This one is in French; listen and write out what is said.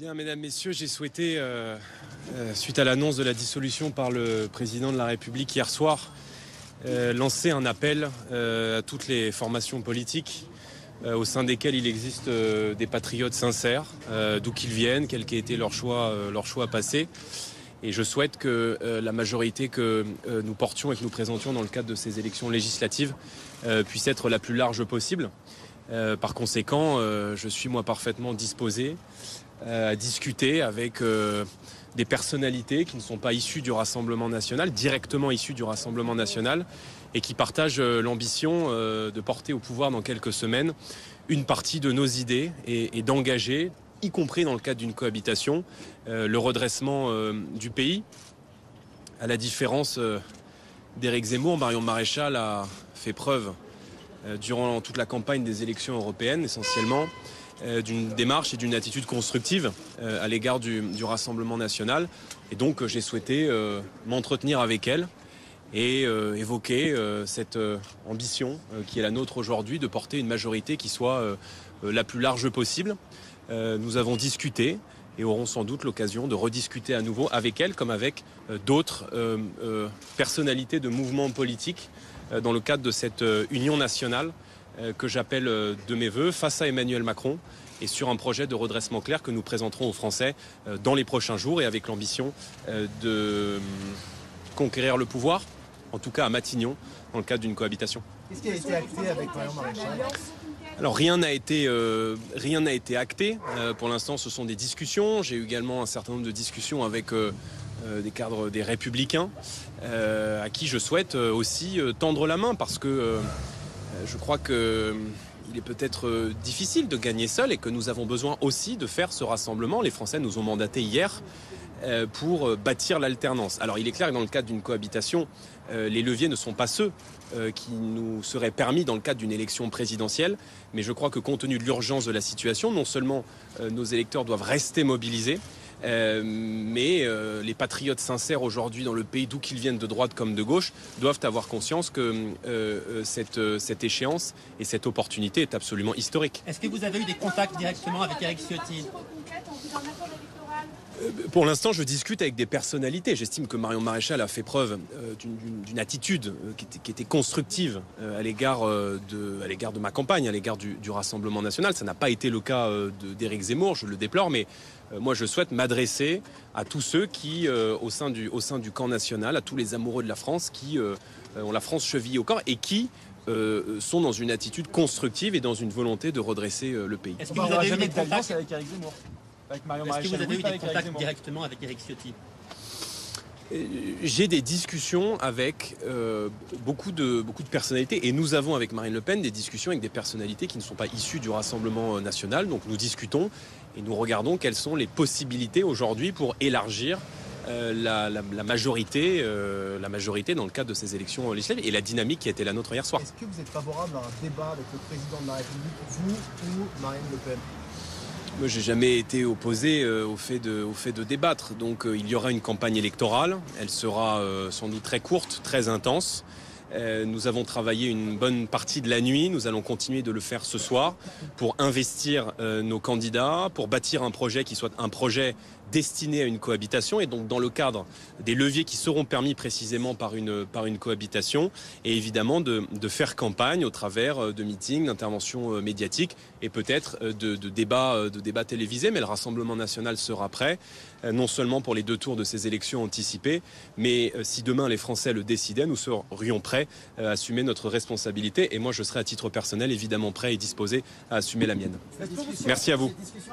Bien, mesdames, messieurs, j'ai souhaité, suite à l'annonce de la dissolution par le président de la République hier soir, lancer un appel à toutes les formations politiques au sein desquelles il existe des patriotes sincères, d'où qu'ils viennent, quel qu'ait été leur choix passé. Et je souhaite que la majorité que nous portions et que nous présentions dans le cadre de ces élections législatives puisse être la plus large possible. Par conséquent, je suis moi parfaitement disposé à discuter avec des personnalités qui ne sont pas issues du Rassemblement national, directement issues du Rassemblement national, et qui partagent l'ambition de porter au pouvoir dans quelques semaines une partie de nos idées et d'engager, y compris dans le cadre d'une cohabitation, le redressement du pays. À la différence d'Éric Zemmour, Marion Maréchal a fait preuve durant toute la campagne des élections européennes, essentiellement, d'une démarche et d'une attitude constructive à l'égard du Rassemblement national. Et donc j'ai souhaité m'entretenir avec elle et évoquer cette ambition qui est la nôtre aujourd'hui de porter une majorité qui soit la plus large possible. Nous avons discuté et aurons sans doute l'occasion de rediscuter à nouveau avec elle comme avec d'autres personnalités de mouvements politiques dans le cadre de cette union nationale que j'appelle de mes voeux face à Emmanuel Macron et sur un projet de redressement clair que nous présenterons aux Français dans les prochains jours et avec l'ambition de conquérir le pouvoir, en tout cas à Matignon, dans le cadre d'une cohabitation. Qu'est-ce qui a été acté avec Marion Maréchal ? Alors rien n'a été acté. Pour l'instant, ce sont des discussions. J'ai eu également un certain nombre de discussions avec des cadres des Républicains à qui je souhaite aussi tendre la main parce que je crois qu'il est peut-être difficile de gagner seul et que nous avons besoin aussi de faire ce rassemblement. Les Français nous ont mandatés hier pour bâtir l'alternance. Alors il est clair que dans le cadre d'une cohabitation, les leviers ne sont pas ceux qui nous seraient permis dans le cadre d'une élection présidentielle. Mais je crois que compte tenu de l'urgence de la situation, non seulement nos électeurs doivent rester mobilisés, mais les patriotes sincères aujourd'hui dans le pays, d'où qu'ils viennent de droite comme de gauche, doivent avoir conscience que cette échéance et cette opportunité est absolument historique. Est-ce que vous avez eu des contacts directement avec Éric Ciotti ? Pour l'instant, je discute avec des personnalités. J'estime que Marion Maréchal a fait preuve d'une attitude qui était constructive à l'égard de ma campagne, à l'égard du Rassemblement national. Ça n'a pas été le cas d'Éric Zemmour, je le déplore, mais moi je souhaite m'adresser à tous ceux qui, au sein du camp national, à tous les amoureux de la France qui ont la France chevillée au corps et qui sont dans une attitude constructive et dans une volonté de redresser le pays. Est-ce que vous avez eu des contacts avec Éric Zemmour ? Avec Marion Est-ce que vous Maréchal, avez eu des avec Éric contacts Zemmour. directement avec Éric Ciotti ? J'ai des discussions avec beaucoup de personnalités et nous avons avec Marine Le Pen des discussions avec des personnalités qui ne sont pas issues du Rassemblement national. Donc nous discutons et nous regardons quelles sont les possibilités aujourd'hui pour élargir la majorité dans le cadre de ces élections législatives et la dynamique qui a été la nôtre hier soir. Est-ce que vous êtes favorable à un débat avec le président de la République, vous ou Marine Le Pen ? Moi, j'ai jamais été opposé au fait de débattre. Donc, il y aura une campagne électorale. Elle sera sans doute très courte, très intense. Nous avons travaillé une bonne partie de la nuit. Nous allons continuer de le faire ce soir pour investir nos candidats, pour bâtir un projet qui soit un projet destiné à une cohabitation et donc dans le cadre des leviers qui seront permis précisément par une cohabitation et évidemment de faire campagne au travers de meetings, d'interventions médiatiques et peut-être de débats télévisés. Mais le Rassemblement national sera prêt, non seulement pour les 2 tours de ces élections anticipées, mais si demain les Français le décidaient, nous serions prêts à assumer notre responsabilité et moi je serai à titre personnel évidemment prêt et disposé à assumer la mienne. Merci à vous.